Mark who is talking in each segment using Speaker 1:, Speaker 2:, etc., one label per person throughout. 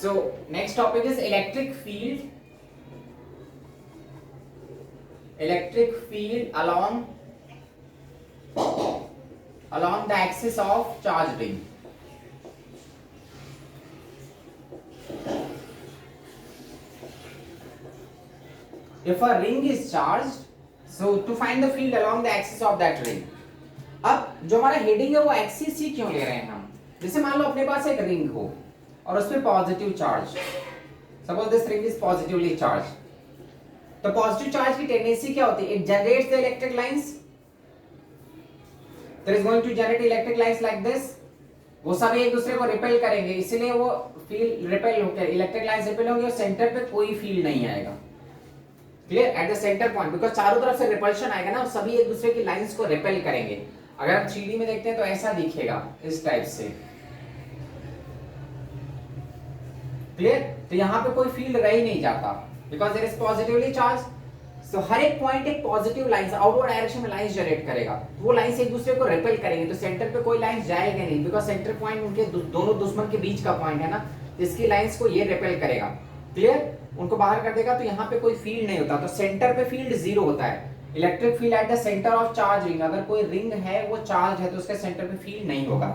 Speaker 1: So next topic is electric field. Electric field along the axis of charge ring. If a ring is charged, so to find the field along the axis of that ring. अब जो हमारा heading है वो axis ही क्यों ले रहे हैं हम? जैसे मान लो अपने पास एक रिंग हो और उस पर positive charge, suppose this ring is positively charge, तो पॉजिटिव चार्ज की टेंडेंसी क्या होती है? It generates the electric lines, there is going to generate electric lines like this, वो सब एक दूसरे को रिपेल करेंगे, इसलिए वो फील्ड रिपेल होकर इलेक्ट्रिक लाइंस रिपेल होंगे और सेंटर पे कोई फील्ड नहीं आएगा। Clear? At the centre point, because चारों तरफ से रिपल्शन आएगा ना, सभी एक दूसरे की लाइंस को रिपेल करेंगे। अगर आप 3D में देखते हैं तो ऐसा दिखेगा इस टाइप से। क्लियर? तो यहाँ पे कोई फील्ड रह ही नहीं जाता because there is positively charge. So हर एक पॉइंट एक पॉजिटिव लाइंस आउटवर्ड डायरेक्शन में लाइंस जनरेट करेगा, वो लाइंस एक दूसरे को रिपेल करेंगे, तो सेंटर पे कोई लाइंस जाएगा नहीं बिकॉज सेंटर पॉइंट उनके दोनों दुश्मन के बीच का पॉइंट है ना, इसकी लाइंस को ये रिपेल करेगा। क्लियर? उनको बाहर कर देगा, तो यहाँ पे कोई फील्ड नहीं होता, तो सेंटर पे फील्ड जीरो होता है। Electric field at the centre of charge ring, अगर कोई रिंग है वो चार्ज है तो उसके सेंटर पे फील्ड नहीं होगा,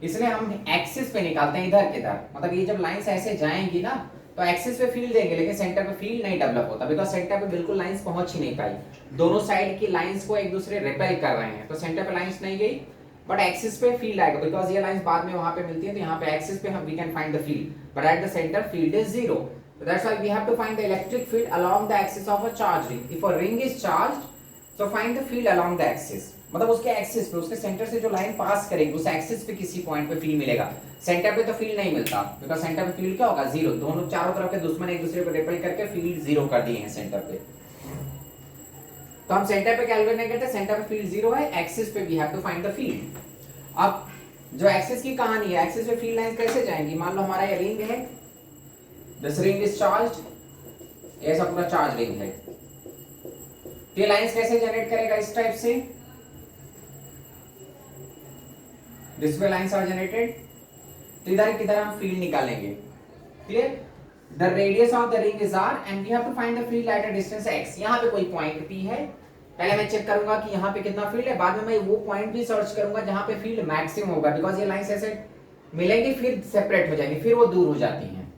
Speaker 1: इसलिए हम एक्सिस पे निकालते हैं इधर किधर, मतलब ये जब लाइंस ऐसे जाएंगी ना तो एक्सिस पे फील्ड देंगे लेकिन सेंटर पे फील्ड नहीं डेवलप होता बिकॉज सेंटर पे बिल्कुल लाइंस पहुंच ही नहीं पाई, दोनों साइड की लाइंस को एक दूसरे रिपेल कर रहे हैं, तो सेंटर पे लाइंस नहीं गई बट एक्सिस पे फील्ड आएगा बिकॉज ये लाइंस बाद में वहां पे मिलती है, तो यहाँ पे एक्सिस पे हम we can find the field but at the centre field is zero. So that's why we have to find the electric field along the axis of a charge ring. If a ring is charged, so find the field along the axis. मतलब उसके axis पे, उसके centre से जो line पास करेगी उस axis पे किसी पॉइंट पे फील्ड मिलेगा, सेंटर पे तो फील्ड नहीं मिलता बिकॉज सेंटर पे फील्ड क्या होगा? जीरो। दोनों चारों तरफ के दुश्मन एक दूसरे को रिपेल करके फील्ड जीरो कर दिए हैं सेंटर पे, तो हम सेंटर पे कैलकुलेट नहीं करते, सेंटर पे फील्ड जीरो है, एक्सिस पे we have to find the field. अब जो एक्सिस की कहानी है, एक्सिस पे फील्ड लाइंस कैसे जाएंगी? मान लो हमारा ये रिंग है, दिस रिंग इज चार्ज्ड, ऐसा पूरा चार्ज रिंग है, ये लाइंस कैसे जनरेट करेगा? इस टाइप से this way lines are generated, तो इधर किधर हम फील्ड निकालेंगे। Clear? The radius of the ring is r and we have to find the field at a distance x। यहां पे कोई पॉइंट p है, पहले मैं चेक करूंगा कि यहां पे कितना फील्ड है, बाद में मैं वो पॉइंट भी सर्च करूंगा जहां पे फील्ड मैक्सिमम होगा बिकॉज ये लाइंस ऐसे मिलेंगी फिर सेपरेट हो जाएंगी फिर वो दूर हो जाती हैं,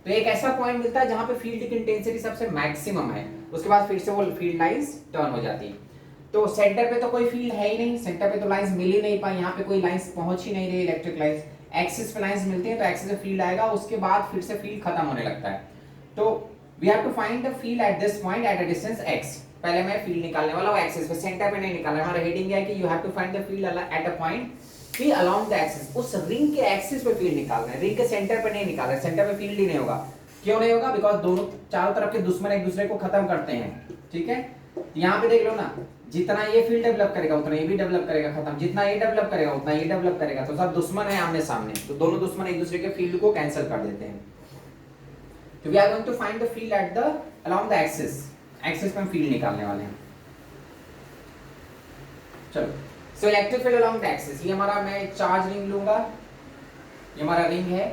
Speaker 1: तो एक ऐसा पॉइंट मिलता है जहां पे फील्ड की इंटेंसिटी सबसे मैक्सिमम है, उसके बाद फिर से वो फील्ड लाइंस टर्न हो जाती है। तो सेंटर पे तो कोई फील्ड है ही नहीं, सेंटर पे तो लाइंस मिल ही नहीं पाई, यहाँ पे कोई लाइंस पहुंच ही नहीं रही इलेक्ट्रिक लाइंस, एक्सिस पे लाइंस मिलती है तो एक्सिस पे फील्ड आएगा, उसके बाद फिर से फील्ड खत्म होने लगता है। तो we have to find the field at this point at a distance x। पहले मैं फील्ड निकालने वाला हूं एक्सिस पे, सेंटर पे नहीं निकालना। हमारा हेडिंग है कि you have to find the field at a point p along the axis, उस रिंग के एक्सिस पे फील्ड निकालना है, रिंग के सेंटर पे नहीं निकालना है, सेंटर पे फील्ड ही नहीं होगा। क्यों नहीं होगा? बिकॉज दोनों चारों तरफ के दुश्मन एक दूसरे को खत्म करते हैं। ठीक है, यहाँ पे देख लो ना, जितना ये फील्ड डेवलप करेगा उतना ये भी डेवलप करेगा, खत्म, जितना ये डेवलप करेगा उतना ये डेवलप करेगा, तो सब दुश्मन है आमने सामने, तो दोनों दुश्मन एक दूसरे के फील्ड को कैंसिल कर देते हैं। तो we are going to find the field at the along the axis, axis पे हम फील्ड निकालने वाले हैं। चलो, so electric field along the axis, ये हमारा मैं चार्ज रिंग लूंगा, ये हमारा रिंग है,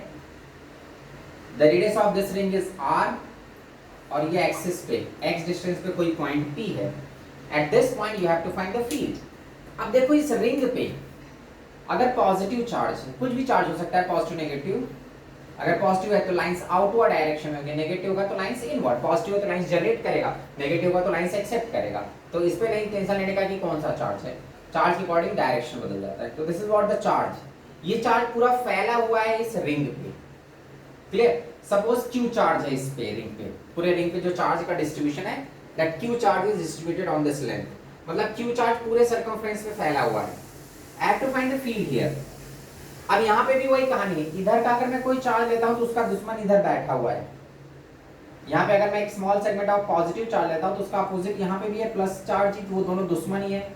Speaker 1: the radius of this ring is r और ये एक्सिस पे x डिस्टेंस पे कोई पॉइंट p है, at this point you have to find the field. अब देखो इस रिंग पे अगर पॉजिटिव चार्ज है, कुछ भी चार्ज हो सकता है पॉजिटिव नेगेटिव, अगर पॉजिटिव है तो लाइंस आउटवर्ड डायरेक्शन में होंगे, नेगेटिव होगा तो लाइंस इनवर्ड, पॉजिटिव है तो लाइंस जनरेट करेगा, नेगेटिव होगा तो लाइंस एक्सेप्ट करेगा, तो इस पे नहीं टेंशन लेने का कि कौन सा चार्ज है, चार्ज के अकॉर्डिंग डायरेक्शन बदल जाता है। तो this is what the charge, ये चार्ज पूरा फैला हुआ है इस रिंग पे। क्लियर? सपोज q चार्ज है इस पे रिंग पे, पूरे रिंग पे जो चार्ज का डिस्ट्रीब्यूशन है, that q charge is distributed on this length, मतलब q चार्ज पूरे सर्कमफ्रेंस पे फैला हुआ है। I have to find the field here. अब यहाँ पे भी वही कहानी है, इधर का अगर मैं कोई चार्ज लेता हूँ तो उसका दुश्मन इधर बैठा हुआ है, यहाँ पे अगर मैं एक small segment of positive charge लेता हूँ तो उसका अपोजिट यहाँ पे भी है प्लस चार्ज, वो दोनों दुश्मन ही है।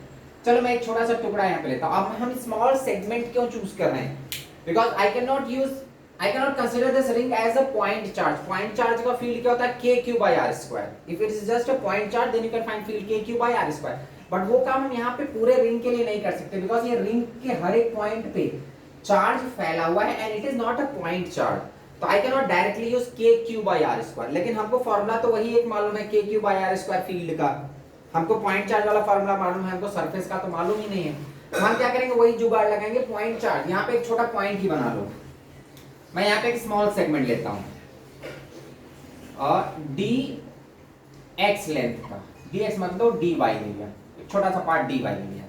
Speaker 1: चलो मैं एक छोटा सा टुकड़ा यहाँ पे लेता हूँ। अब हम स्मॉल सेगमेंट क्यों चूज कर रहे हैं? Because I cannot consider this ring as a point charge. Point charge का field क्या होता है? KQ by R square. If it is just a point charge, then you can find field KQ by R square. But वो काम हम यहाँ पे पूरे रिंग के लिए नहीं कर सकते because ये रिंग के हर एक पॉइंट पे चार्ज फैला हुआ है and it is not a point charge. तो I can not directly use K Q by R square, लेकिन हमको फॉर्मूला तो वही एक मालूम है K Q by R square field का, हमको पॉइंट चार्ज वाला फॉर्मूला मालूम है, हमको सरफेस का तो मालूम ही नहीं है। तो हम क्या करेंगे, वही जुगाड़ लगाएंगे, पॉइंट चार्ज। यहाँ पे एक छोटा पॉइंट ही बना लो, मैं यहाँ पे एक स्मॉल सेगमेंट लेता हूँ और डी एक्स लेंथ का, डी एक्स मतलब डी वाई ले लिया, एक छोटा सा पार्ट डी वाई ले लिया।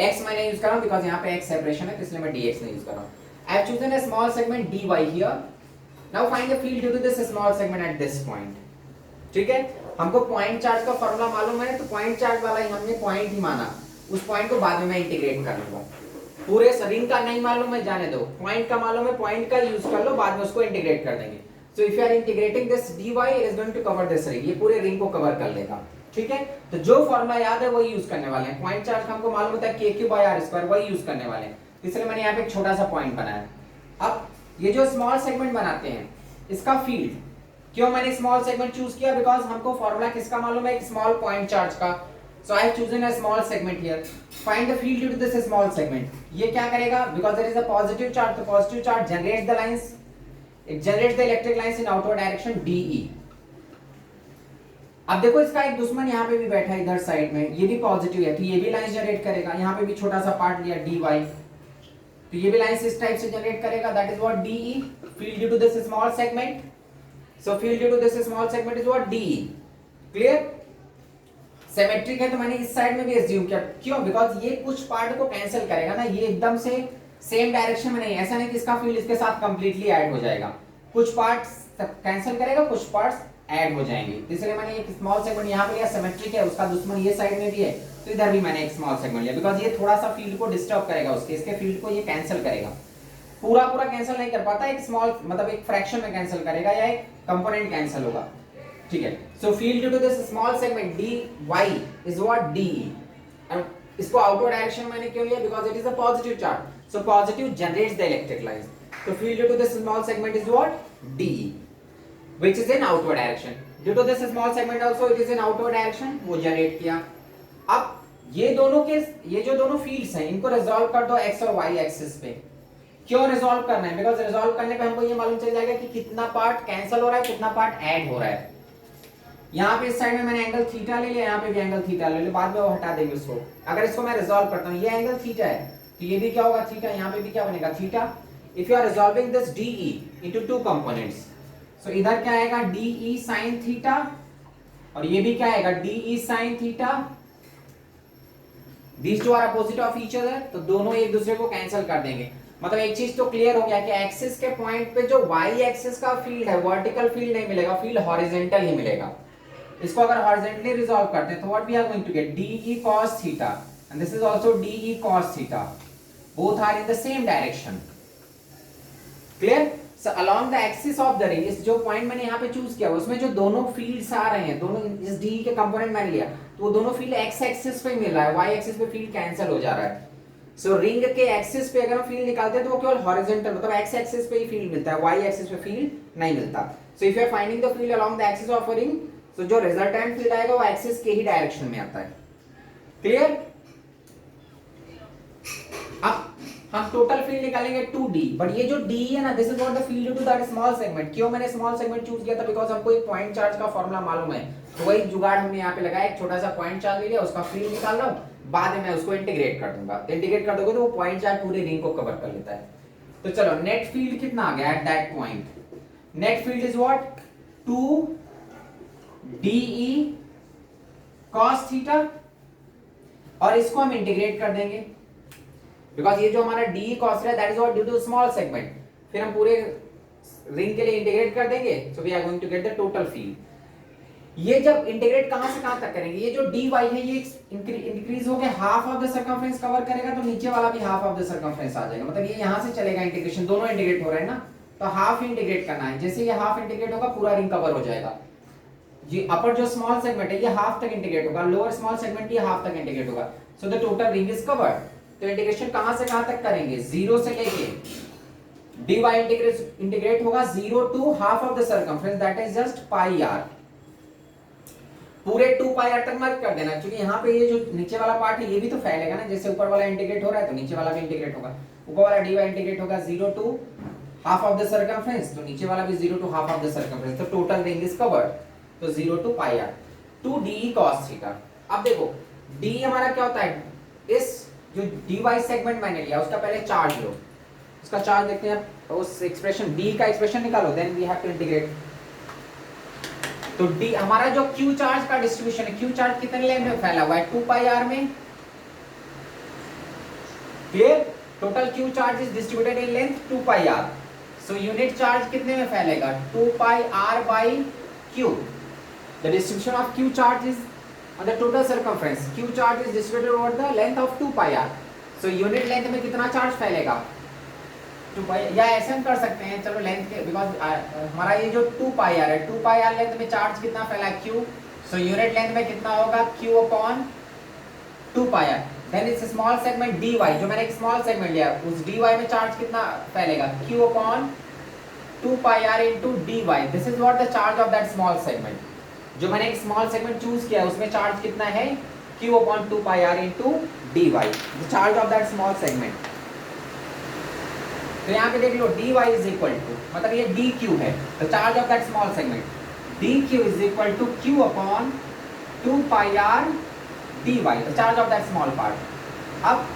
Speaker 1: एक्स मैंने यूज कर रहा हूँ बिकॉज यहाँ पे एक्स सेपरेशन है, तो इसलिए मैं डी एक्स नहीं यूज कर रहा हूँ। I have chosen a small segment dy here. Now find the field due to this small segment at this point. ठीक है, हमको पॉइंट चार्ज का फॉर्मूला मालूम है, तो पॉइंट चार्ज वाला ही हमने पॉइंट ही माना, उस पॉइंट को बाद में मैं इंटीग्रेट कर लूंगा। पूरे रिंग का नहीं मालूम है, जाने दो, पॉइंट का मालूम है, पॉइंट का यूज कर लो, बाद में उसको इंटीग्रेट कर देंगे। So if you are integrating this dy it is going to cover this ring, ये पूरे रिंग को कवर कर लेगा। ठीक है, तो जो फॉर्मूला याद है वही यूज करने वाले हैं। पॉइंट चार्ज का हमको मालूम होता है K Q by R square, वही यूज करने वाले हैं, इसलिए मैंने यहाँ पे एक छोटा सा पॉइंट बनाया। अब ये जो स्मॉल सेगमेंट बनाते हैं, इसका फील्ड, क्यों मैंने स्मॉल सेगमेंट चूज किया, बिकॉज हमको फॉर्मूला किसका मालूम है, एक स्मॉल पॉइंट चार्ज का। So I have chosen a small segment here, find the field due to this small segment. ये क्या करेगा, because there is a positive charge, तो positive charge generates the lines, it generates the electric lines in outward direction DE. अब देखो इसका एक दुश्मन यहाँ पे भी बैठा है इधर साइड में, ये भी पॉजिटिव है, तो ये भी लाइन जनरेट करेगा। यहाँ पे भी छोटा सा पार्ट लिया dy, तो ये भी लाइंस इस टाइप से जनरेट करेगा, that is what dE, field due to this small segment. So field due to this small segment is what dE. Clear, symmetric है तो मैंने इस साइड में भी एज्यूम किया, क्यों, बिकॉज ये कुछ पार्ट को कैंसिल करेगा ना, ये एकदम से सेम डायरेक्शन में नहीं, ऐसा नहीं कि इसका फील्ड इसके साथ कंप्लीटली ऐड हो जाएगा, कुछ पार्ट्स कैंसिल करेगा, कुछ पार्ट्स ऐड हो जाएंगे। इसलिए मैंने एक स्मॉल सेगमेंट यहाँ पे लिया, सिमेट्रिक है, उसका दुश्मन ये साइड में भी है, तो इधर भी मैंने एक स्मॉल सेगमेंट लिया, बिकॉज ये थोड़ा सा फील्ड को डिस्टर्ब करेगा, उसके इसके फील्ड को ये कैंसिल करेगा, पूरा पूरा कैंसिल नहीं कर पाता, एक स्मॉल मतलब एक फ्रैक्शन में कैंसिल करेगा या एक कंपोनेंट कैंसिल होगा। ठीक है, so field due to this small segment D Y is what D. इसको आउटवर्ड डायरेक्शन मैंने क्यों लिया, because it is a positive charge, so positive generates the electric lines, तो field due to this small segment is what D, which is in outward direction. Due to this small segment also it is in outward direction, वो generate किया। अब ये दोनों के, ये जो दोनों फील्ड्स हैं, इनको रिजॉल्व कर दो x और y एक्सिस पे। क्यों रिजॉल्व करना है, बिकॉज रिजॉल्व करने पे हमको ये मालूम चल जाएगा कि कितना पार्ट कैंसिल हो रहा है, कितना पार्ट ऐड हो रहा है। यहाँ पे इस साइड में मैंने एंगल थीटा ले लिया, यहाँ पे भी एंगल थीटा ले लिया, बाद में वो हटा देंगे उसको। अगर इसको मैं रिजॉल्व करता हूँ, ये एंगल थीटा है, तो ये भी क्या होगा थीटा, यहाँ पे भी क्या बनेगा theta. If you are resolving this DE into two components, so इधर क्या आएगा डीई साइन थीटा, और ये भी क्या आएगा dE sine theta. These two are opposite of each other, तो दोनों एक दूसरे को कैंसिल कर देंगे। मतलब एक चीज तो क्लियर हो गया कि एक्सिस के पॉइंट पे जो वाई एक्सिस का फील्ड है, वर्टिकल फील्ड नहीं मिलेगा, फील्ड हॉरिजॉन्टल ही मिलेगा। इसको अगर हॉरिजॉन्टली रिजॉल्व करते हैं तो what we are going to get dE cos theta and this is also dE cos theta, both are in the same direction. Clear, So along the axis of the ring, इस जो point मैंने यहाँ पे choose किया उसमें जो दोनों fields आ रहे हैं, दोनों इस डी के कंपोनेंट मैंने लिया, तो वो दोनों फील्ड एक्स एक्सिस पे मिल रहा है, वाई एक्सिस पे फील्ड कैंसिल हो जा रहा है। सो रिंग के एक्सिस पे अगर हम फील्ड निकालते हैं तो वो केवल हॉरिजॉन्टल मतलब एक्स एक्सिस पे ही फील्ड मिलता है, वाई एक्सिस पे फील्ड नहीं मिलता। So if you are finding the field along the axis of a ring, so जो रिजल्टेंट फील्ड आएगा वो एक्सिस के ही डायरेक्शन में आता है। क्लियर, अब हम टोटल फील्ड निकालेंगे 2D, बट ये जो D है ना, this is what the field due to that small segment. क्यों मैंने स्मॉल सेगमेंट चूज किया था, बिकॉज़ हमको एक पॉइंट चार्ज का फार्मूला मालूम है, तो वही जुगाड़ हमने यहाँ पे लगाया, एक छोटा सा पॉइंट चार्ज ले लिया, उसका फील्ड निकाल रहा हूँ, बाद में मैं उसको इंटीग्रेट कर दूंगा। इंटीग्रेट कर दोगे तो वो पॉइंट चार्ज पूरे रिंग को कवर कर लेता है। तो चलो नेट फील्ड कितना आ गया at that point, net field is what 2DE cos theta, और इसको हम इंटीग्रेट कर देंगे बिकॉज ये जो हमारा डी कॉस है that is what due to small segment, फिर हम पूरे रिंग के लिए इंटीग्रेट कर देंगे, so we are going to get the total field. ये जब इंटीग्रेट कहां से कहां तक करेंगे, ये जो dy है ये इंक्रीज होकर half of the circumference cover करेगा, तो नीचे वाला भी हाफ ऑफ द सर्कमफ्रेंस आ जाएगा, मतलब ये यहां से चलेगा इंटीग्रेशन, दोनों इंटीग्रेट हो रहे हैं ना, तो हाफ इंटीग्रेट करना है, जैसे ये हाफ इंटीग्रेट होगा पूरा रिंग कवर हो जाएगा। ये अपर जो स्मॉल सेगमेंट है ये हाफ तक इंटीग्रेट होगा, लोअर स्मॉल सेगमेंट ये हाफ तक इंटीग्रेट होगा, so the total ring is covered. तो इंटीग्रेशन कहां से कहां तक करेंगे, 0 से लेके dy इंटीग्रेट होगा 0 to half of the circumference that is just pi R, पूरे 2 पाई आर तक मत कर देना, क्योंकि यहाँ पे ये जो नीचे वाला पार्ट है ये भी तो फैलेगा ना, जैसे ऊपर वाला इंटीग्रेट हो रहा है तो नीचे वाला भी इंटीग्रेट होगा, ऊपर वाला dy इंटीग्रेट होगा 0 to half of the circumference, तो नीचे वाला भी 0 to half of the circumference, तो टोटल रिंग इज कवर्ड, तो 0 to pi R two D cos theta. अब देखो डी हमारा क्या होता है, इस जो डी वाई सेगमेंट मैंने लिया उसका पहले चार्ज लो, उसका चार्ज देखते हैं, उस एक्सप्रेशन डी का एक्सप्रेशन निकालो, then we have to integrate. तो डी हमारा जो क्यू चार्ज का डिस्ट्रीब्यूशन है, क्यू चार्ज कितने लेंथ में फैला हुआ है, 2 पाई आर में, clear. Total Q charge is distributed in length 2 pi R, so unit charge कितने में फैलेगा, 2 pi R by Q. The distribution of Q charge is on the total circumference, q charge is distributed over the length of 2 pi r, so unit length में कितना charge फैलेगा 2 pi, या ऐसे हम कर सकते हैं, चलो लेंथ के, बिकॉज हमारा ये जो 2 pi r है, 2 pi r लेंथ में चार्ज कितना फैला है q, so unit length में कितना होगा q upon 2 pi r, then इस स्मॉल सेगमेंट dy, जो मैंने एक स्मॉल सेगमेंट लिया, उस dy में चार्ज कितना फैलेगा q upon 2 pi r into dy, this is what the charge of that small segment, जो मैंने एक स्मॉल सेगमेंट चूज किया उसमें चार्ज कितना है q upon 2 pi r into dy, the charge of that small segment। तो यहाँ पे देख लो dy is equal to, मतलब ये dq है, the charge of that small segment, dq is equal to q upon 2 pi r dy, the charge of that small part। अब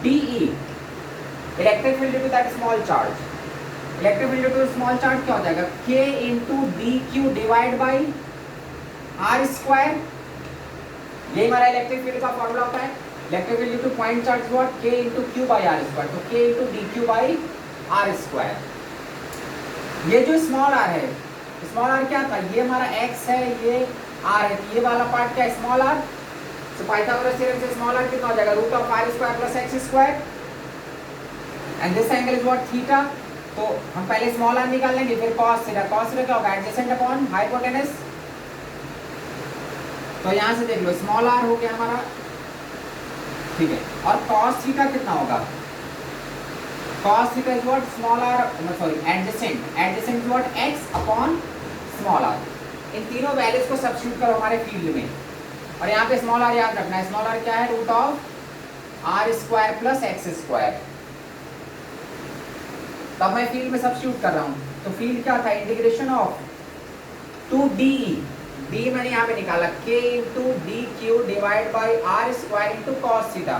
Speaker 1: de, electric field due to that small charge, electric field due to small charge क्या हो जाएगा, k into dq divided by R square, यही हमारा electric field का formula होता है, electric field due to point charge what, k into q by r square, तो k into dq by r square. ये जो स्मॉल r है, small r क्या था, ये हमारा x है, ये r है, ये वाला पार्ट क्या है स्मॉल r, तो पाइथागोरस थ्योरम से स्मॉल r कितना हो जाएगा, root of r square plus x square, and this angle is what theta. तो हम पहले स्मॉल r निकाल लेंगे, फिर cos थीटा, cos थीटा क्या होगा, एडजेसेंट अपॉन हाइपोटेनस, तो यहां से देख लो स्मॉल r हो गया हमारा, ठीक है, और cos थीटा कितना होगा, cos theta is what small r, sorry adjacent, adjacent is what x upon small r। इन तीनों वैल्यूज को सब्स्टिट्यूट करो हमारे फील्ड में, और यहाँ पे स्मॉल r याद रखना है, स्मॉल r क्या है, root of r square plus x square. तब मैं फील्ड में सब्स्टिट्यूट कर रहा हूँ, तो फील्ड क्या था, इंटीग्रेशन ऑफ 2d, d मैंने यहाँ पे निकाला k into dq divide by r square into cos theta,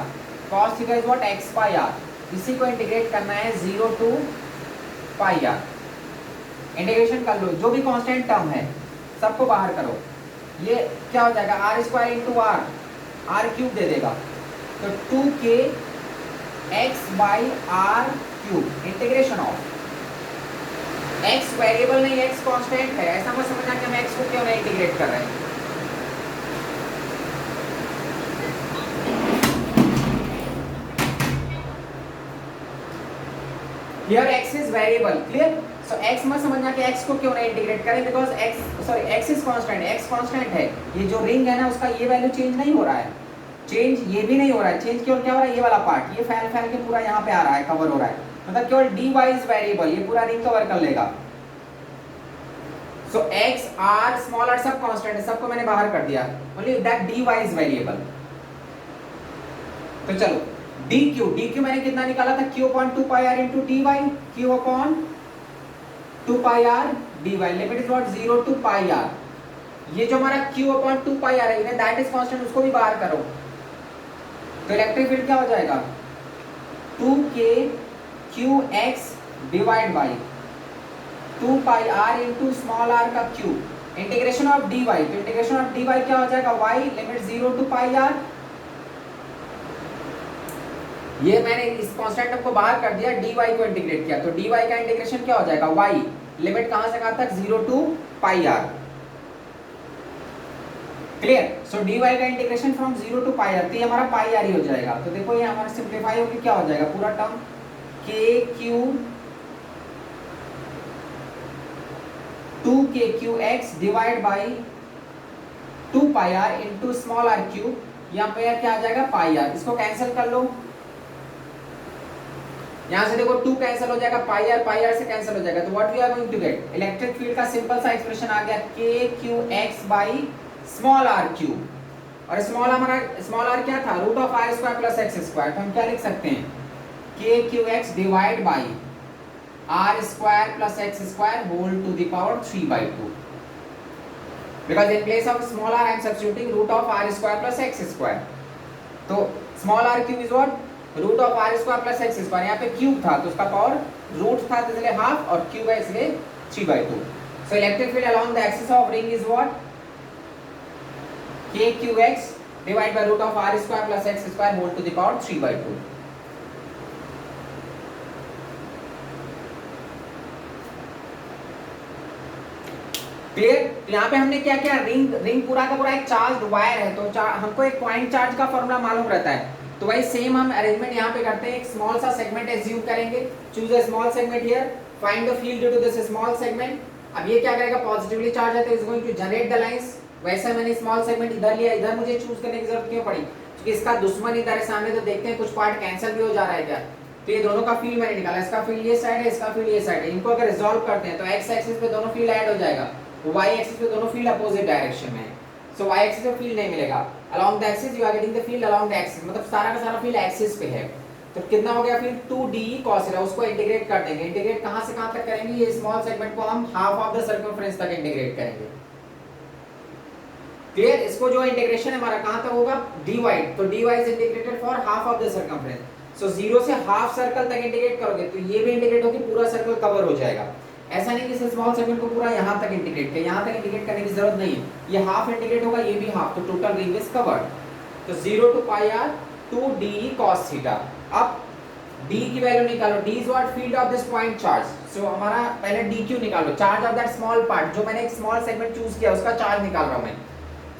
Speaker 1: cos theta is what x by r, इसी को इंटीग्रेट करना है 0 टू पाई r, इंटीग्रेशन कर लो, जो भी कांस्टेंट टर्म है सबको बाहर करो, ये क्या हो जाएगा r square into r cube दे देगा, तो 2k x by r cube, integration of x variable नहीं, x कांस्टेंट है, ऐसा मत समझना कि हम x को क्यों नहीं इंटीग्रेट कर रहे हैं। Here x is variable, clear? So x मत समझना कि x को क्यों नहीं इंटीग्रेट करें, because x is constant, x constant है, ये जो रिंग है ना उसका ये वैल्यू चेंज नहीं हो रहा है, चेंज ये भी नहीं हो रहा है, चेंज केवल क्या हो रहा है, ये वाला पार्ट ये फैल के पूरा यहाँ पे आ रहा है, कवर हो रहा है, मतलब केवल dy इज वेरिएबल, ये पूरा रिंग कवर कर लेगा। सो x r स्मॉल r सब कांस्टेंट है, सबको मैंने बाहर कर दिया, only that dy is variable. तो चलो dq मैंने कितना निकाला था, q upon 2 pi r into dy, q upon 2 pi r dy, limit is what 0 to pi r, ये जो हमारा q upon 2 pi r है, इन्हें दैट इज कांस्टेंट, उसको भी बाहर करो, तो इलेक्ट्रिक फील्ड क्या हो जाएगा 2k qx divide by 2 pi r into small r का क्यूब, इंटीग्रेशन ऑफ dy, तो इंटीग्रेशन ऑफ dy क्या हो जाएगा y, limit 0 to pi r, ये मैंने इस कांस्टेंट टर्म को बाहर कर दिया, dy को इंटीग्रेट किया, तो dy का इंटीग्रेशन क्या हो जाएगा y, लिमिट कहां से कहां तक 0 to pi r, clear. So dy का integration from 0 to pi r, तो ये हमारा pi r ही हो जाएगा, तो देखो ये हमारा सिंपलीफाई होकर क्या हो जाएगा, पूरा term kq 2kqx divide by 2 pi r into small r cube, यहाँ पे क्या आ जाएगा pi r, इसको कैंसिल कर लो, यहाँ से देखो 2 कैंसिल हो जाएगा, pi r से कैंसिल हो जाएगा, तो what we are going to get, electric field का सिंपल सा एक्सप्रेशन आ गया kqx by small r cube, और स्मॉल r क्या था, root of r square plus x square, तो हम क्या लिख सकते हैं kqx divide by r square plus x square whole to the power 3/2, because in place of small r I am substituting root of r square plus x square. तो small r cube is what, root of r square plus x square. यहाँ पे cube था तो उसका power root था तो इसलिए half, और क्यूब है इसलिए 3/2. So electric field along the axis of ring is what, kqx divide by root of r square plus x square whole to the power 3/2. Clear. तो यहाँ पे हमने क्या किया, रिंग पूरा का पूरा एक चार्ज वायर है, तो हमको एक पॉइंट चार्ज का फॉर्मूला मालूम रहता है. तो वही सेम हम अरेंजमेंट यहाँ पे करते हैं. एक स्मॉल सा सेगमेंट एज्यूम करेंगे, choose a small segment here, find the field due to this small segment. अब ये क्या करेगा, पॉजिटिवली चार्ज है तो is going to generate the lines. वैसे मैंने स्मॉल सेगमेंट इधर लिया, इधर मुझे चूज करने की जरूरत क्यों पड़ी, क्योंकि इसका दुश्मन इधर है सामने, तो देखते हैं कुछ पार्ट कैंसिल भी हो जा रहा है क्या. तो ये दोनों का फील्ड मैंने निकाला, इसका फील्ड ये साइड है, इसका फील्ड ये साइड है. इनको अगर रिजॉल्व करते हैं तो एक्स एक्सिस पे दोनों फील्ड ऐड हो जाएगा, y एक्सिस पे दोनों फील्ड अपोजिट डायरेक्शन में है. सो y एक्सिस पे फील्ड नहीं मिलेगा. Along the axis you are getting the field along the axis, मतलब सारा का सारा फील्ड एक्सिस पे है. तो कितना हो गया फील्ड, 2d cos थीटा. उसको इंटीग्रेट कर देंगे. इंटीग्रेट कहां से कहां तक करेंगे, ये स्मॉल सेगमेंट को हम हाफ ऑफ द सर्कमफ्रेंस तक इंटीग्रेट करेंगे. क्लियर. इसको जो इंटीग्रेशन है हमारा कहां तक होगा, dy. तो dy is integrated for half of the circumference. So 0 से हाफ सर्कल तक इंटीग्रेट करोगे तो ये भी इंटीग्रेट होकर पूरा सर्कल कवर हो जाएगा. ऐसा नहीं कि इस स्मॉल सेगमेंट को पूरा यहां तक इंटीग्रेट किया, यहां तक इंटीग्रेट करने की जरूरत नहीं है. ये हाफ इंटीग्रेट होगा, ये भी हाफ, तो टोटल रिंग इज कवर्ड. तो 0 to pi r 2d cos theta. अब d की वैल्यू निकालो. d is what, field of this point charge. So हमारा पहले dq निकालो, charge of that small part, जो मैंने एक स्मॉल सेगमेंट चूज किया उसका चार्ज निकाल रहा हूं मैं.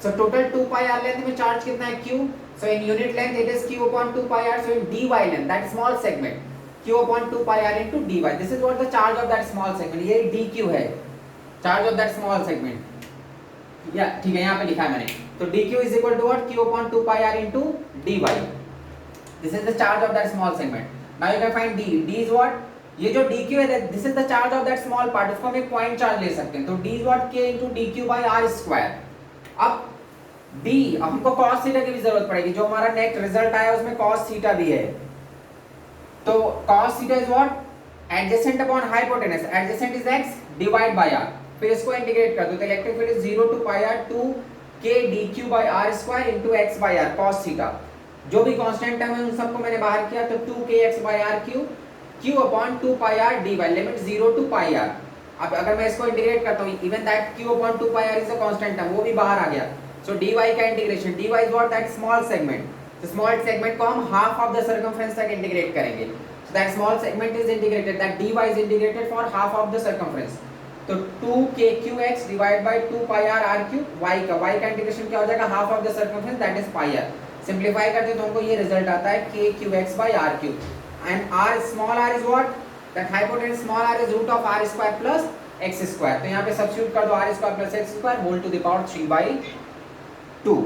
Speaker 1: So total 2 pi r length में चार्ज कितना है, q. So in unit length it is q upon 2 pi r. So in dy length, that small segment, q upon 2 pi r into dy. This is what the charge of that small segment. ये dq है, charge of that small segment. या ठीक है, यहाँ पे लिखा है मैंने. तो dq is equal to what, q upon 2 pi r into dy. This is the charge of that small segment. Now you can find d. d is what, ये जो dq है, this is the charge of that small part. उसको हम एक point charge ले सकते हैं. तो d is what, k into dq by r square. अब d, अब हमको cos थीटा की भी जरूरत पड़ेगी. जो हमारा नेट रिजल्ट आया उसमें cos थीटा भी है. तो cos theta is what, adjacent upon hypotenuse. Adjacent is x divide by r. फिर इसको इंटीग्रेट कर दो तो electric field is 0 to pi r 2 k dq by r square into x by r cos theta. जो भी constant term है उन सबको मैंने बाहर किया, तो 2kx by r cube q upon 2 pi r dy, limit 0 to pi r. अब अगर मैं इसको इंटीग्रेट करता हूं, even that q upon 2 pi r is a constant term, वो भी बाहर आ गया. सो dy का integration, dy is what, that small segment. तो स्मॉल सेगमेंट को हम हाफ ऑफ द सर्कमफ्रेंस तक इंटीग्रेट करेंगे. So that small segment is integrated, that dy is integrated for half of the circumference. तो 2kqx divided by 2 pi r r cube, y का integration क्या हो जाएगा, half of the circumference, that is pi r. Simplify करते तो हमको ये result आता है kqx by r cube. And r, small r is what, that hypotenuse small r is root of r square plus x square. तो यहाँ पे substitute कर दो r square plus x square whole to the power 3/2.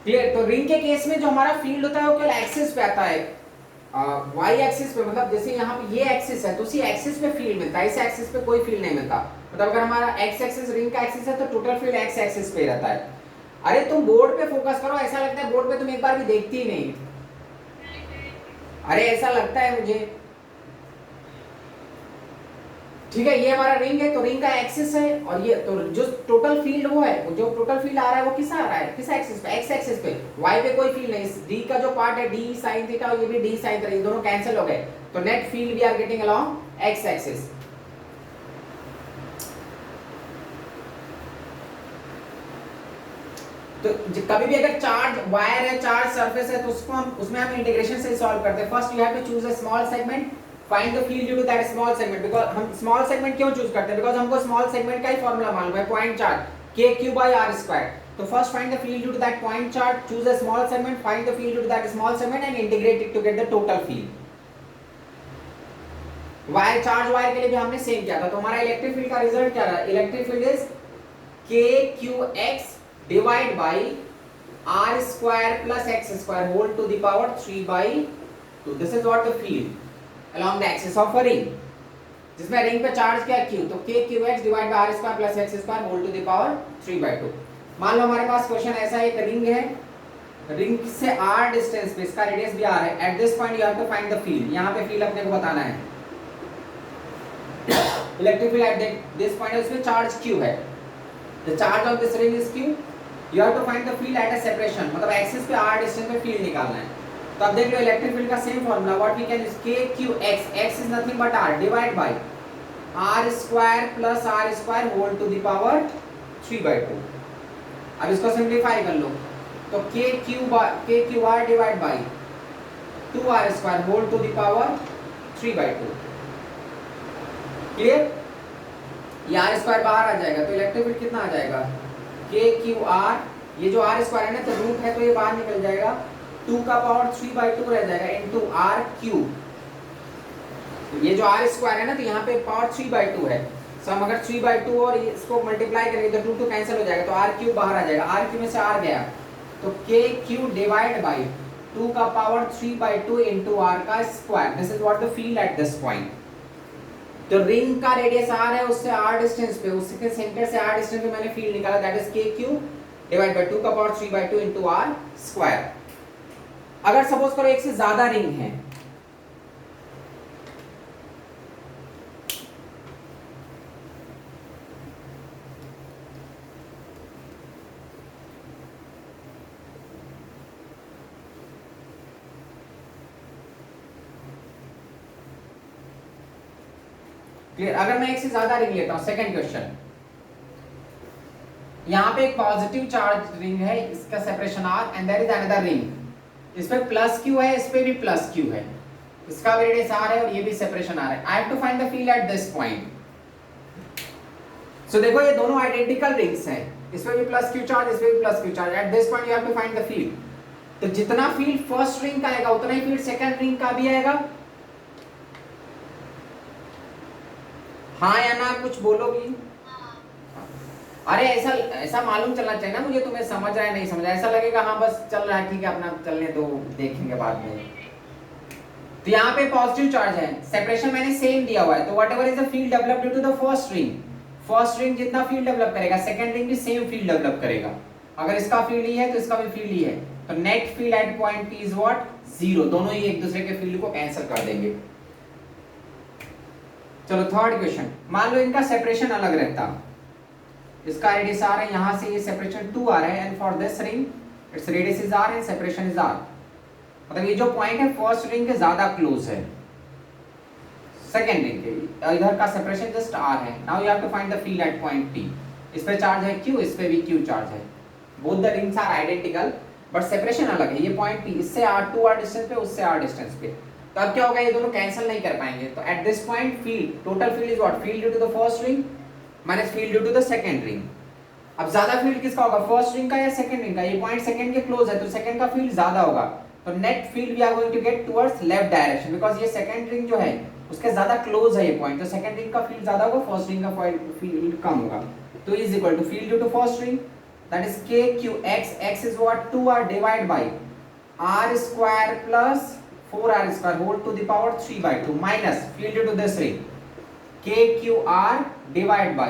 Speaker 1: Clear. तो ring के case में जो हमारा फील्ड होता है वो केवल एक्सिस पे आता है, y एक्सिस पे. मतलब जैसे यहाँ पे ये एक्सिस है तो उसी एक्सिस पे फील्ड मिलता है, इस एक्सिस पे कोई फील्ड नहीं मिलता. मतलब अगर हमारा x एक्सिस रिंग का एक्सिस है तो टोटल फील्ड x एक्सिस पे रहता है. अरे तुम बोर्ड पे फोकस करो, ऐसा लगता है बोर्ड पे तुम एक बार भी देखती ही नहीं. अरे ऐसा लगता है मुझे. ठीक है, ये हमारा रिंग है तो रिंग का एक्सिस है, और ये तो जो टोटल फील्ड वो है, जो टोटल फील्ड आ रहा है वो किस आ रहा है, किस एक्सिस पे, एक्स एक्सिस पे. y पे कोई फील्ड नहीं. d का जो पार्ट है d sin थीटा और ये भी d sin थीटा, ये दोनों कैंसिल हो गए. तो net field we are getting along x axis. तो कभी भी अगर चार्ज वायर है, चार्ज सरफेस है, तो उसमें हम इंटीग्रेशन से सॉल्व करते हैं। First you have to choose a small segment, find the field due to that small segment. Because हम स्मॉल सेगमेंट क्यों चूज करते हैं? बिकॉज़ हमको स्मॉल सेगमेंट का ही फार्मूला मालूम है, पॉइंट चार्ज k/r²। तो first find the field due to that point charge, choose a small segment, find the field due to that small segment and integrate it to get the total field. Wire, charge wire के लिए भी हमने same किया था। तो हमारा electric field का result क्या रहा? Electric field is kqx divide by r² plus x² whole to the power 3/2. This is what the field along the axis of a ring, जिसमें रिंग पे चार्ज क्या q, तो kqx divide by r² plus x² whole to the power 3/2। मान लो हमारे पास question ऐसा, एक ring है, ring से r डिस्टेंस पे, इसका रेडियस भी r है। At this point you have to find the field. यहाँ पे फील्ड अपने को बताना है। Electric field at this point है, उसमें चार्ज q है। The charge of this ring is q, you have to find the field at a separation, मतलब एक्सिस पे r डिस्टेंस पे फील्ड निकालना है। तो अब देख लो इलेक्ट्रिक फील्ड का same formula, what we can use, kqx, x is nothing but r, divide by r² plus r² whole to the power 3/2। अब इसको सिंपलीफाई कर लो, तो kqr divide by 2r² whole to the power 3/2। Clear? ये r² बाहर आ जाएगा, तो electric field कितना आ जाएगा? kqr, ये जो r² है ना, तो रूट है तो ये बाहर निकल जाएगा, 2 का पावर 3/2 रह जाएगा इनटू r³। ये जो r² है ना, तो यहाँ पे पावर 3/2 है। सो हम अगर 3/2 और इसको मल्टीप्लाई करेंगे तो 2 कैंसिल हो जाएगा, तो r³ बाहर आ जाएगा, r³ में से r गया, तो kq डिवाइड बाय 2 का पावर 3/2 इनटू r का square. This is what the field at this point. तो रिंग का रेडियस r है, उससे r डिस्टेंस पे, उसके सेंटर से r डिस्टेंस पे मैंने फील्ड निकाला, that is kq divide by 2 का पावर 3/2 इनटू r स्क्वायर। अगर सपोज करो एक से ज्यादा रिंग है, क्लियर? अगर मैं एक से ज्यादा रिंग लेता हूं, सेकंड क्वेश्चन, यहाँ पे एक पॉजिटिव चार्ज रिंग है, इसका separation r, and there is another ring, इस पे प्लस q है, इस पे भी प्लस q है, इसका भी रेडियस r है और ये भी सेपरेशन r है। I have to find the field at this point. So देखो ये दोनों आइडेंटिकल रिंग्स हैं, इस पे भी प्लस q चार्ज, इस पे भी plus q charge. At this point you have to find the field. तो जितना फील्ड फर्स्ट रिंग का आएगा उतना ही फील्ड सेकंड रिंग का भी आएगा। हाँ या ना, कुछ बोलोगी? अरे ऐसा ऐसा मालूम चलना चाहिए ना मुझे, तुम्हें समझ रहा है नहीं समझ रहा है, ऐसा लगेगा हाँ बस चल रहा है, ठीक है अपना चलने दो, देखेंगे बाद में। तो यहाँ पे पॉजिटिव चार्ज है, सेपरेशन मैंने सेम दिया हुआ है, तो whatever is the field developed due to the first ring जितना फील्ड डेवलप करेगा, सेकंड रिंग भी सेम फील्ड डेवलप करेगा। अगर इसका फील्ड ही है तो इसका भी फील्ड ही है, तो net field at point P is what? 0। दोनों ही एक दूसरे के फील्ड को कैंसिल कर देंगे। चलो थर्ड क्वेश्चन, मान लो इनका सेपरेशन अलग रहता, इसका रेडियस r है, यहां से ये सेपरेशन 2r है, and for this ring its radius is r and separation is r। मतलब ये जो पॉइंट है फर्स्ट रिंग के ज्यादा क्लोज है सेकंड रिंग के, इधर का सेपरेशन जस्ट r है। Now you have to find the field at point P। इस पे चार्ज है q, इस पे भी q चार्ज है, both the rings are identical but separation अलग है। ये पॉइंट P, इससे r2r डिस्टेंस पे, उससे r डिस्टेंस पे, तो अब क्या होगा, ये दोनों कैंसिल नहीं कर पाएंगे। तो at this point field, total field is what? Field due to the first ring minus field due to the second ring. अब ज्यादा फील्ड किसका होगा, फर्स्ट रिंग का या सेकंड रिंग का? ये पॉइंट सेकंड के क्लोज है तो सेकंड का फील्ड ज्यादा होगा, तो net field we are going to get towards left direction, because ये सेकंड रिंग जो है उसके ज्यादा क्लोज है ये पॉइंट, तो सेकंड रिंग का फील्ड ज्यादा होगा, फर्स्ट रिंग का फील्ड कम होगा। तो is equal to field due to first ring, that is kqx, x is what? 2r divide by r² plus 4r² whole to the power 3/2 minus field due to this ring kqr divided by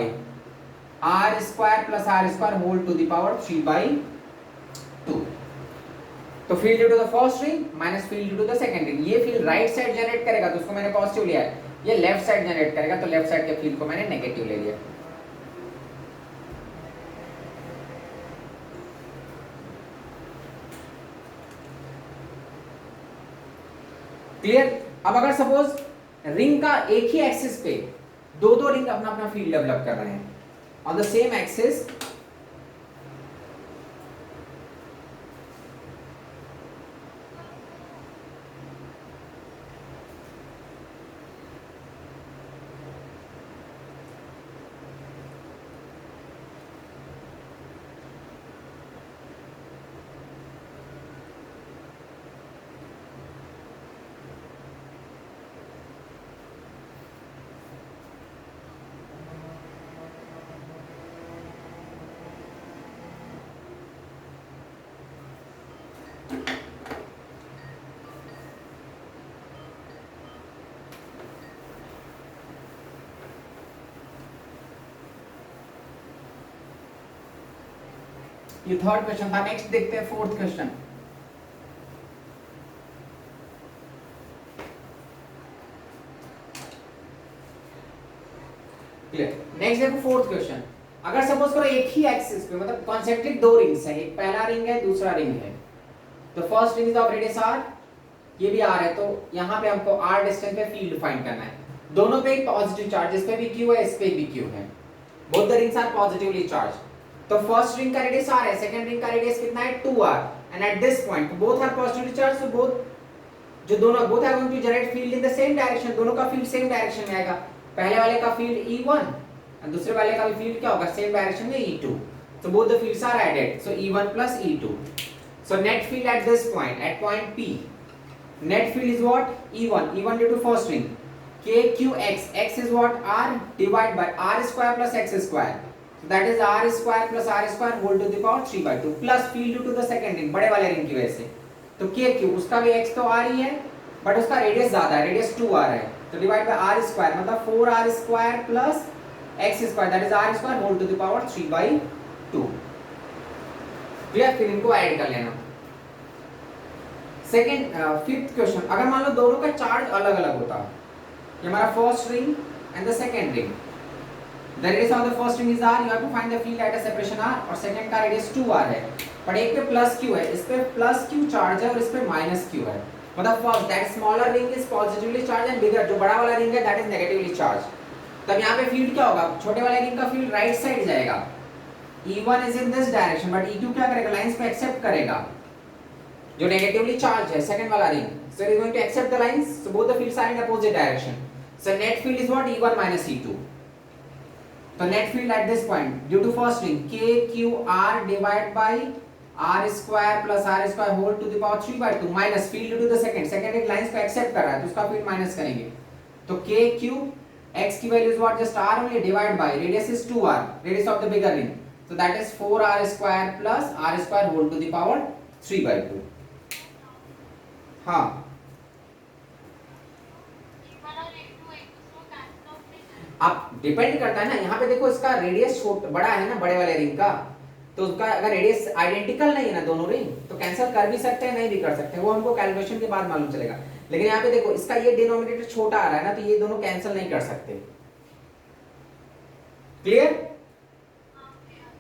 Speaker 1: r² plus r² whole to the power 3/2। तो field due to the first ring minus field due to the second ring. ये field right side generate करेगा तो उसको मैंने positive लिया है, ये left side generate करेगा तो लेफ्ट साइड के फील्ड को मैंने नेगेटिव ले लिया। क्लियर? अब अगर सपोज रिंग का एक ही एक्सिस पे दो दो रिंग अपना अपना फील्ड डेवलप कर रहे हैं ऑन द सेम एक्सिस, ये थर्ड क्वेश्चन था। नेक्स्ट देखते हैं फोर्थ क्वेश्चन। नेक्स्ट देखो फोर्थ क्वेश्चन। अगर सपोज करो एक ही एक्सिस पे मतलब कॉन्सेंट्रिक दो रिंग्स है, एक पहला रिंग है दूसरा रिंग है, तो first ring is of radius r, ये भी r है, तो यहाँ पे हमको r डिस्टेंस पे फील्ड फाइंड करना है। दोनों पे एक पॉजिटिव चार्ज, इस पे भी q है इस पे भी q है, both the rings are positively charge. तो फर्स्ट रिंग का रेडियस r है, सेकंड रिंग का रेडियस कितना है 2r, and at this point both are positively charge, so both जो दोनों both are going to generate field in the same direction, दोनों का फील्ड सेम डायरेक्शन में आएगा। पहले वाले का फील्ड E1 और दूसरे वाले का भी फील्ड क्या होगा, सेम डायरेक्शन में E2, so both the fields are added, so E1 plus E2, so net field at this point, at point P, net field is what, E1 due to first ring, KQX, x is what, R divided by R square plus x square, so that is R square plus R square whole to the power 3/2 plus field due to the second ring, बड़े वाले ring की वजह से, तो KQ उसका भी x तो R ही है बट उसका रेडियस ज्यादा है, रेडियस 2r है, तो डिवाइड बाय R स्क्वायर मतलब 4r square plus x square that is r square whole to the power 3/2। Clear, फिर इनको ऐड कर लेना। सेकंड फिफ्थ क्वेश्चन, अगर मान लो दोनों का चार्ज अलग अलग होता, ये हमारा first ring and the second ring, the radius of the first ring is r, you have to find the field at a separation r, और सेकंड का रेडियस 2r है, बट एक पे प्लस q है, इस पे प्लस q चार्ज है और इस पे माइनस q है, मतलब first that smaller ring is positively charge and bigger जो बड़ा वाला रिंग है दैट इज नेगेटिवली चार्ज। तब यहाँ पे फील्ड क्या होगा, छोटे वाले रिंग का फील्ड राइट साइड जाएगा, E1 is in this direction but E2 क्या करेगा, लाइंस को एक्सेप्ट करेगा जो नेगेटिवली चार्ज है सेकंड वाला ring, so it is going to accept the lines, so both the fields are in opposite direction, so net field is what, E1 minus E2, so net field at this point due to first ring KQR divided by R square plus R square whole to the power 3/2 minus field due to the second एक lines को accept कर रहा है तो उसका field minus करेंगे, तो KQ x की value is what, just r only, divide by radius is 2r, radius of the bigger ring, so that is 4r square plus r square whole to the power 3/2। हाँ अब depend करता है ना, यहाँ पे देखो इसका रेडियस बड़ा है ना बड़े वाले रिंग का, तो उसका अगर रेडियस आइडेंटिकल नहीं है ना दोनों रिंग तो कैंसिल कर भी सकते हैं नहीं भी कर सकते हैं, वो हमको कैलकुलेशन के बाद मालूम चलेगा, लेकिन यहाँ पे देखो इसका ये डिनोमिनेटर छोटा आ रहा है ना, तो ये दोनों कैंसिल नहीं कर सकते। क्लियर,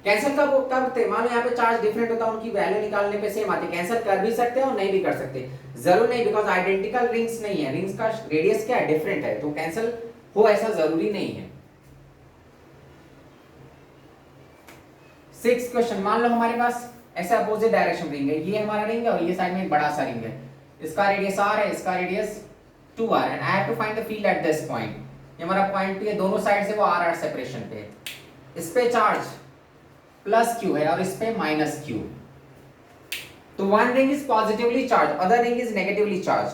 Speaker 1: कैंसिल कब करते, मान लो यहाँ पे चार्ज डिफरेंट होता है, उनकी वैल्यू निकालने पे सेम आती है, कैंसिल कर भी सकते हैं और नहीं भी कर सकते, जरूर नहीं, बिकॉज आइडेंटिकल रिंग्स नहीं है, रिंग्स का रेडियस क्या है, डिफरेंट है, तो कैंसिल हो ऐसा जरूरी नहीं है। सिक्स्थ क्वेश्चन, मान लो हमारे पास ऐसा अपोजिट डायरेक्शन रिंग है, ये हमारा रिंग है और ये साइड में एक बड़ा सा रिंग है, इसका रेडियस r है इसका radius 2r, and I have to find the field at this point, ये हमारा पॉइंट पे दोनों साइड से वो r सेपरेशन पे, इस पे चार्ज प्लस q है और इस पे माइनस q, तो one ring is positively charge other ring is negatively charge,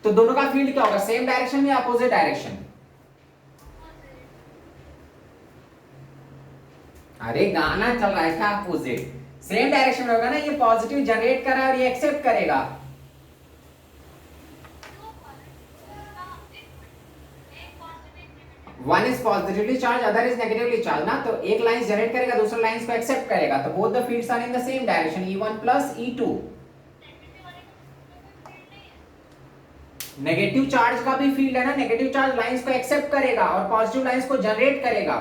Speaker 1: तो दोनों का फील्ड क्या होगा, सेम डायरेक्शन में या अपोजिट डायरेक्शन, अरे गाना चल रहा है क्या, अपोजिट, सेम डायरेक्शन में होगा ना, ये पॉजिटिव जनरेट कर रहा है और ये एक्सेप्ट करेगा, one is positively charge other is negatively charge ना, तो एक लाइन जनरेट करेगा दूसरा लाइन को एक्सेप्ट करेगा, तो both the fields are in the same direction E1 plus E2, negative charge का भी फील्ड है ना, नेगेटिव चार्ज लाइंस को एक्सेप्ट करेगा और पॉजिटिव लाइंस को जनरेट करेगा,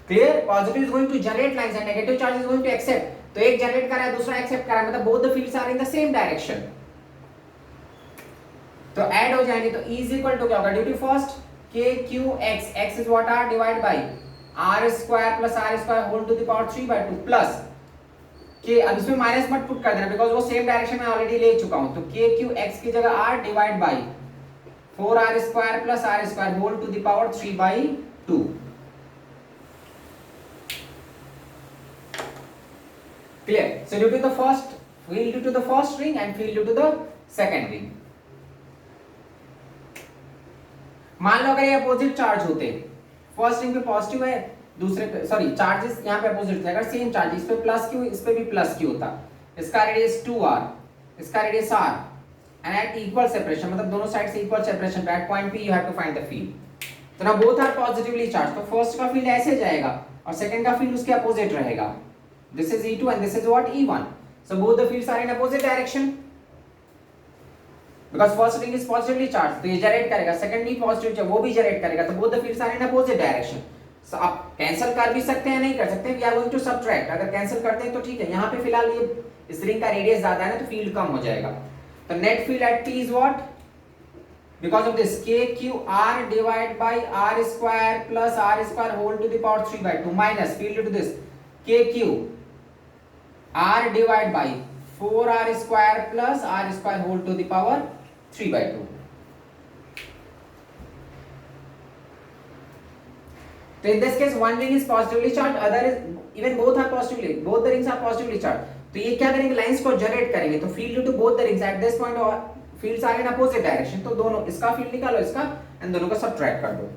Speaker 1: clear, positive is going to generate lines and negative charge is going to accept, तो एक जनरेट कर रहा है दूसरा एक्सेप्ट कर रहा है, मतलब both the fields are in the same direction, तो ऐड हो जाएंगे, तो E इज इक्वल टू क्या होगा, due to first KQX, x is what r divide by r square plus r square whole to the power 3/2 plus k, अब इसमें minus मत put कर देना बिकॉज़ वो सेम डायरेक्शन में ऑलरेडी ले चुका हूं, तो KQX की जगह r divide by 4r square plus r square whole to the power 3/2। Clear, so due to the first field due to the first ring and field due to the second ring, मान लो अगर ये opposite charge होते, first ring पे positive है दूसरे पे sorry charges यहाँ पे अपोजिट थे, अगर सेम चार्ज इस पे प्लस q इस पे भी प्लस q होता, इसका रेडियस 2r इसका radius r and at equal separation, मतलब दोनों साइड से इक्वल सेपरेशन पे at point p you have to find the field, तो ना बोथ आर पॉजिटिवली चार्ज, तो फर्स्ट का फील्ड ऐसे जाएगा और सेकंड का फील्ड उसके अपोजिट रहेगा. This is E2 and this is what? E1. So both the fields are in opposite direction. Because first ring is positively charged, तो ये जनरेट करेगा. सेकंड भी पॉजिटिव है, वो भी जनरेट करेगा. तो both the fields are in opposite direction. So आप कैंसिल कर भी सकते हैं, नहीं कर सकते. We are going to subtract. अगर कैंसिल करते हैं तो ठीक है. यहाँ पे फिलहाल ये इस रिंग का रेडियस ज्यादा है ना, तो फील्ड कम हो जाएगा. तो net field at P is what? Because of this, KQR divided by R square plus R square whole to the power 3 by 2 minus field to this KQ R divided by 4R square plus R square whole to the power 3 by 2. So in this case, one ring is positively charged, other is even both are positively. Both the rings are positively charged. तो ये क्या करेंगे? Lines को generate करेंगे. तो field to both the rings at this point और fields are in opposite direction. तो दोनों, इसका फील्ड निकालो, इसका, एंड दोनों को सबट्रैक्ट कर दो.